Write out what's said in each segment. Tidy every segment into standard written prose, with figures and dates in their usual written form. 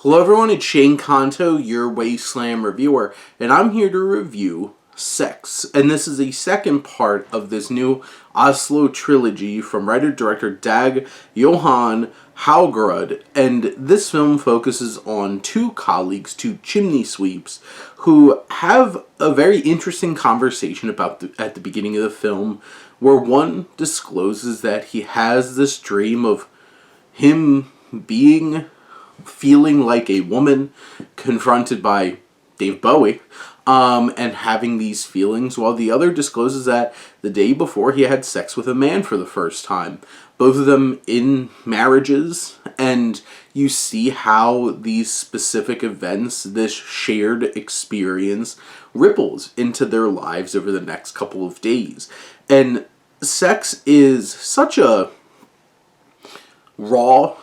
Hello everyone, it's Shane Kanto, your Wasteland reviewer, and I'm here to review Sex. And this is the second part of this new Oslo trilogy from writer-director Dag Johan Haugerud. And this film focuses on two colleagues, two chimney sweeps, who have a very interesting conversation at the beginning of the film, where one discloses that he has this dream of him feeling like a woman confronted by Dave Bowie, and having these feelings, while the other discloses that the day before he had sex with a man for the first time. Both of them in marriages, and you see how these specific events, this shared experience, ripples into their lives over the next couple of days. And Sex is such a raw,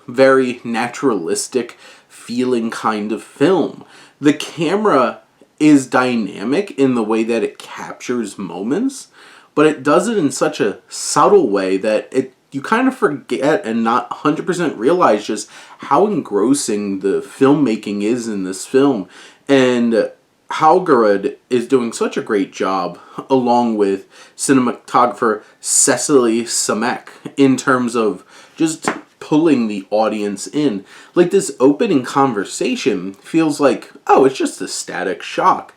very naturalistic feeling kind of film. The camera is dynamic in the way that it captures moments, but it does it in such a subtle way that you kind of forget and not 100% realize just how engrossing the filmmaking is in this film. And Haugerud is doing such a great job, along with cinematographer Cecily Samek, in terms of just pulling the audience in. Like, this opening conversation feels like, oh, it's just a static shot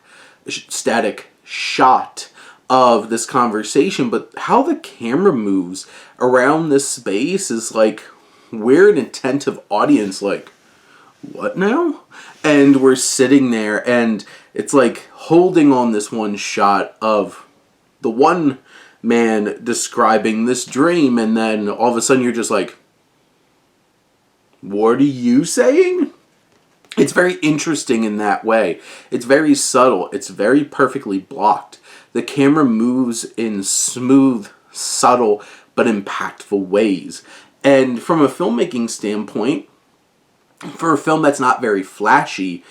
of this conversation, but how the camera moves around this space is like, we're an attentive audience, like, what now? And we're sitting there, and it's like holding on this one shot of the one man describing this dream, and then all of a sudden you're just like, what are you saying? It's very interesting in that way. It's very subtle. It's very perfectly blocked. The camera moves in smooth, subtle, but impactful ways. And from a filmmaking standpoint, for a film that's not very flashy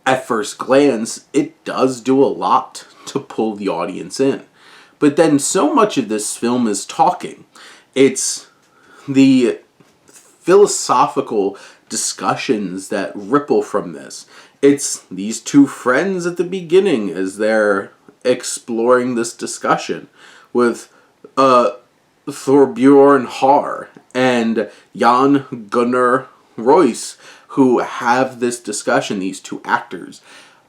at first glance, it does do a lot to pull the audience in. But then so much of this film is talking. It's the philosophical discussions that ripple from this. It's these two friends at the beginning as they're exploring this discussion with Thorbjorn Har and Jan Gunnar Royce, who have this discussion. These two actors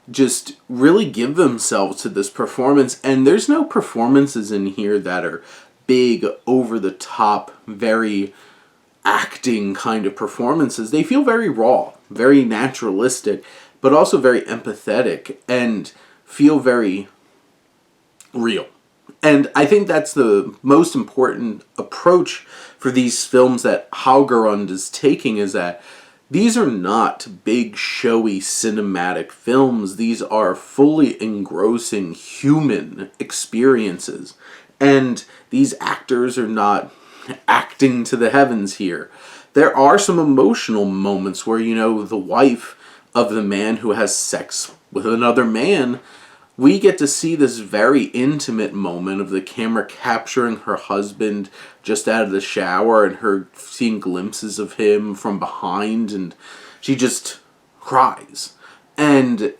just really give themselves to this performance, and there's no performances in here that are big, over the top, very acting kind of performances. They feel very raw, very naturalistic, but also very empathetic and feel very real. And I think that's the most important approach for these films that Haugerud is taking, is that these are not big, showy, cinematic films. These are fully engrossing human experiences. And these actors are not acting to the heavens here. There are some emotional moments where, the wife of the man who has sex with another man, we get to see this very intimate moment of the camera capturing her husband just out of the shower and her seeing glimpses of him from behind, and she just cries. And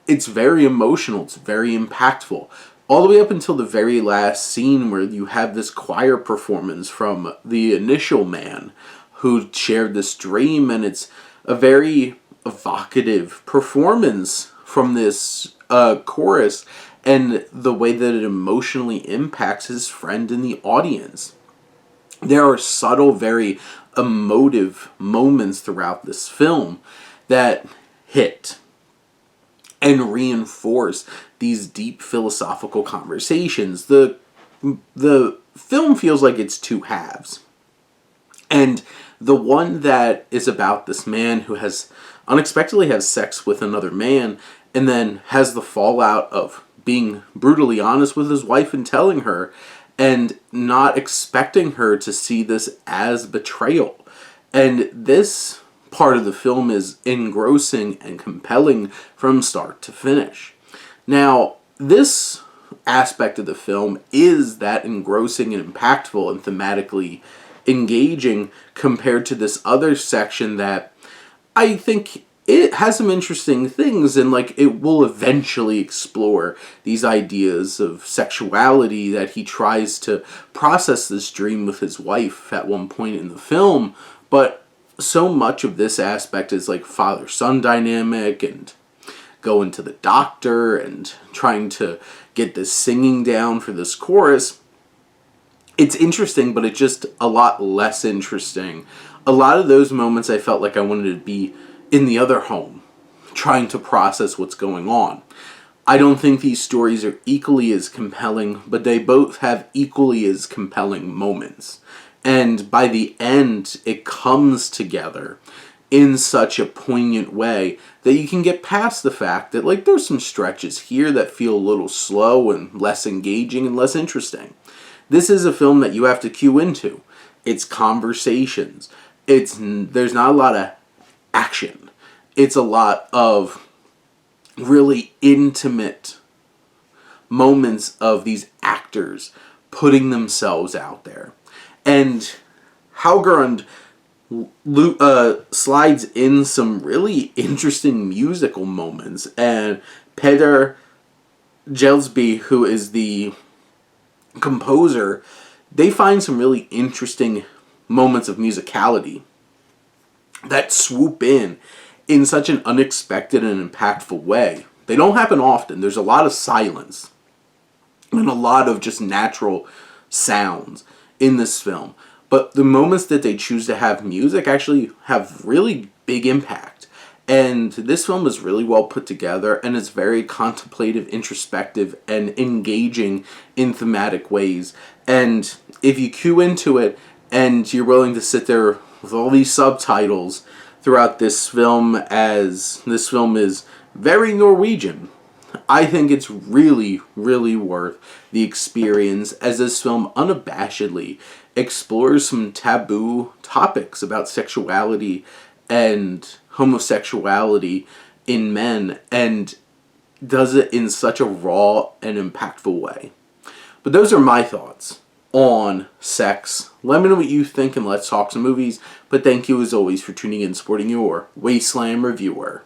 it's very emotional, it's very impactful. All the way up until the very last scene, where you have this choir performance from the initial man who shared this dream, and it's a very evocative performance from this chorus, and the way that it emotionally impacts his friend in the audience. There are subtle, very emotive moments throughout this film that hit and reinforce these deep philosophical conversations. The film feels like it's two halves. And the one that is about this man who unexpectedly has sex with another man, and then has the fallout of being brutally honest with his wife and telling her, and not expecting her to see this as betrayal. And this part of the film is engrossing and compelling from start to finish. Now, this aspect of the film is that engrossing and impactful and thematically engaging, compared to this other section that I think it has some interesting things, and like it will eventually explore these ideas of sexuality that he tries to process this dream with his wife at one point in the film. But so much of this aspect is like father-son dynamic and going to the doctor and trying to get this singing down for this chorus. It's interesting, but it's just a lot less interesting. A lot of those moments I felt like I wanted to be in the other home, trying to process what's going on. I don't think these stories are equally as compelling, but they both have equally as compelling moments. And by the end, it comes together in such a poignant way that you can get past the fact that like there's some stretches here that feel a little slow and less engaging and less interesting. This is a film that you have to cue into. It's conversations. There's not a lot of action. It's a lot of really intimate moments of these actors putting themselves out there. And Haugerund slides in some really interesting musical moments. And Peter Gelsby, who is the composer, they find some really interesting moments of musicality that swoop in such an unexpected and impactful way. They don't happen often. There's a lot of silence and a lot of just natural sounds in this film. But the moments that they choose to have music actually have really big impact. And this film is really well put together, and it's very contemplative, introspective, and engaging in thematic ways. And if you cue into it and you're willing to sit there with all these subtitles throughout this film, as this film is very Norwegian, I think it's really, really worth the experience, as this film unabashedly explores some taboo topics about sexuality and homosexuality in men, and does it in such a raw and impactful way. But those are my thoughts on Sex. Let me know what you think, and let's talk some movies. But thank you as always for tuning in and supporting your Wasteland Reviewer.